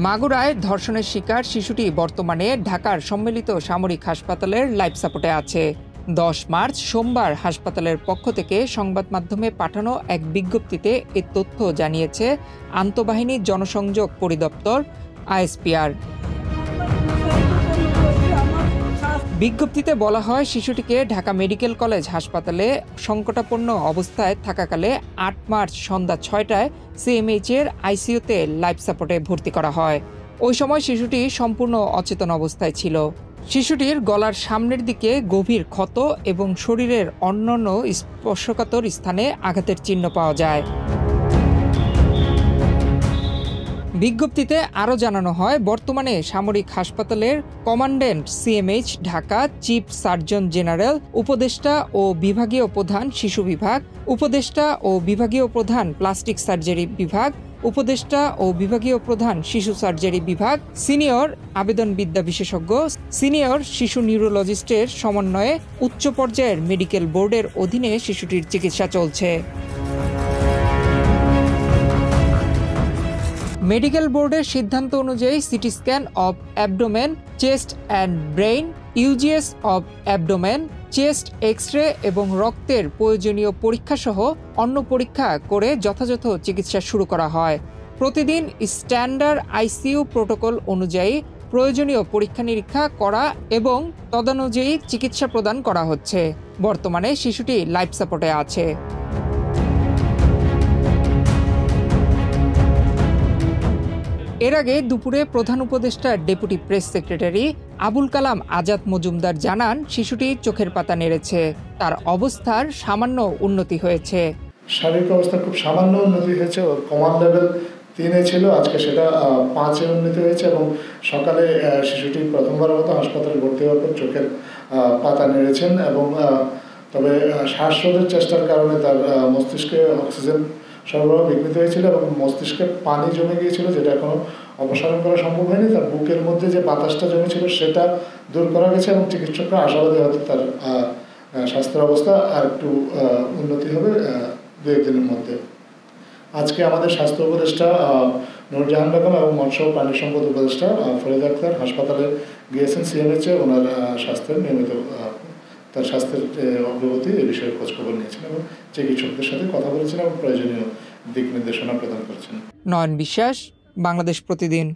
মাগুরায় ধর্ষণের শিকার শিশুটি বর্তমানে ঢাকার সম্মিলিত সামরিক হাসপাতালের লাইফ সাপোর্টে আছে। 10 মার্চ সোমবার হাসপাতালের পক্ষ থেকে সংবাদ মাধ্যমে পাঠানো এক বিজ্ঞপ্তিতে এ তথ্য জানিয়েছে আন্তঃবাহিনী জনসংযোগ পরিদপ্তর আইএসপিআর। বিজ্ঞপ্তিতে বলা হয়, শিশুটিকে ঢাকা মেডিকেল কলেজ হাসপাতালে সংকটাপন্ন অবস্থায় থাকাকালে 8 মার্চ সন্ধ্যা 6টায় সিএমএইচ এর আইসিইউতে লাইফ সাপোর্টে ভর্তি করা হয়। ওই সময় শিশুটি সম্পূর্ণ অচেতন অবস্থায় ছিল। শিশুটির গলার সামনের দিকে গভীর ক্ষত এবং শরীরের অন্যান্য স্পর্শকাতর স্থানে আঘাতের চিহ্ন পাওয়া যায়। বিজ্ঞপ্তিতে আরও জানানো হয়, বর্তমানে সামরিক হাসপাতালের commandant CMH Dhaka, chief surgeon general, উপদেষ্টা ও বিভাগীয় প্রধান শিশু বিভাগ, উপদেষ্টা ও বিভাগীয় প্রধান প্লাস্টিক সার্জারি বিভাগ, উপদেষ্টা ও বিভাগীয় প্রধান শিশু সার্জারি বিভাগ, সিনিয়র আবেদনবিদ্যা বিশেষজ্ঞ, সিনিয়র শিশু নিউরোলজিস্টের সমন্বয়ে উচ্চ পর্যায়ের মেডিকেল বোর্ডের অধীনে শিশুটির চিকিৎসা চলছে। মেডিকেল বোর্ডের সিদ্ধান্ত অনুযায়ী CT scan of abdomen, chest and brain, USG of abdomen, chest X-ray এবং রক্তের প্রয়োজনীয় পরীক্ষা সহ অন্য পরীক্ষা করে যথাযথ চিকিৎসা শুরু করা হয়। প্রতিদিন স্ট্যান্ডার্ড আইসিইউ প্রোটোকল অনুযায়ী প্রয়োজনীয় পরীক্ষা নিরীক্ষা করা এবং তদনুযায়ী চিকিৎসা প্রদান করা হচ্ছে। বর্তমানে শিশুটি লাইফ সাপোর্টে আছে। এর আগে দুপুরে প্রধান উপদেষ্টার deputy press secretary Abul Kalam Azad Majumdar জানান, শিশুটি চোখের পাতা নেড়েছে, তার অবস্থার সামান্য উন্নতি হয়েছে। শারীরিক অবস্থার খুব সামান্য উন্নতি হয়েছে। ওর কমান্ড লেভেল 3-এ ছিল, আজকে সেটা 5-এ উন্নতি হয়েছে এবং সকালে শিশুটি প্রথমবারের মতো হাসপাতালে ভর্তি হওয়ার পর চোখের পাতা নেড়েছেন এবং তবে শ্বাসরোধের চেষ্টার কারণে তার মস্তিষ্কে অক্সিজেন সরবরাহ বিঘ্নিত হয়েছিল এবং মস্তিষ্কে পানি জমে গিয়েছিল, যেটা এখনো অপসারণ করা সম্ভব হয়নি। তার বুকের মধ্যে যে বাতাসটা জমেছিল সেটা দূর করা গেছে এবং চিকিৎসকরা আশাবাদী হয়তো তার স্বাস্থ্যের অবস্থা আর একটু উন্নতি হবে 2-1 দিনের মধ্যে। আজকে আমাদের স্বাস্থ্য উপদেষ্টা নূরজাহান বেগম এবং মৎস্য ও প্রাণী সম্পদ উপদেষ্টা ফরিদ আক্তার হাসপাতালে গিয়েছেন সিএমএইচে। ওনার স্বাস্থ্যের নিয়মিত তার স্বাস্থ্যের অগ্রগতি এ বিষয়ে খোঁজখবর নিয়েছেন এবং চিকিৎসকদের সাথে কথা বলেছেন এবং প্রয়োজনীয় দিক নির্দেশনা প্রদান করেছেন। নয়ন বিশ্বাস, বাংলাদেশ প্রতিদিন।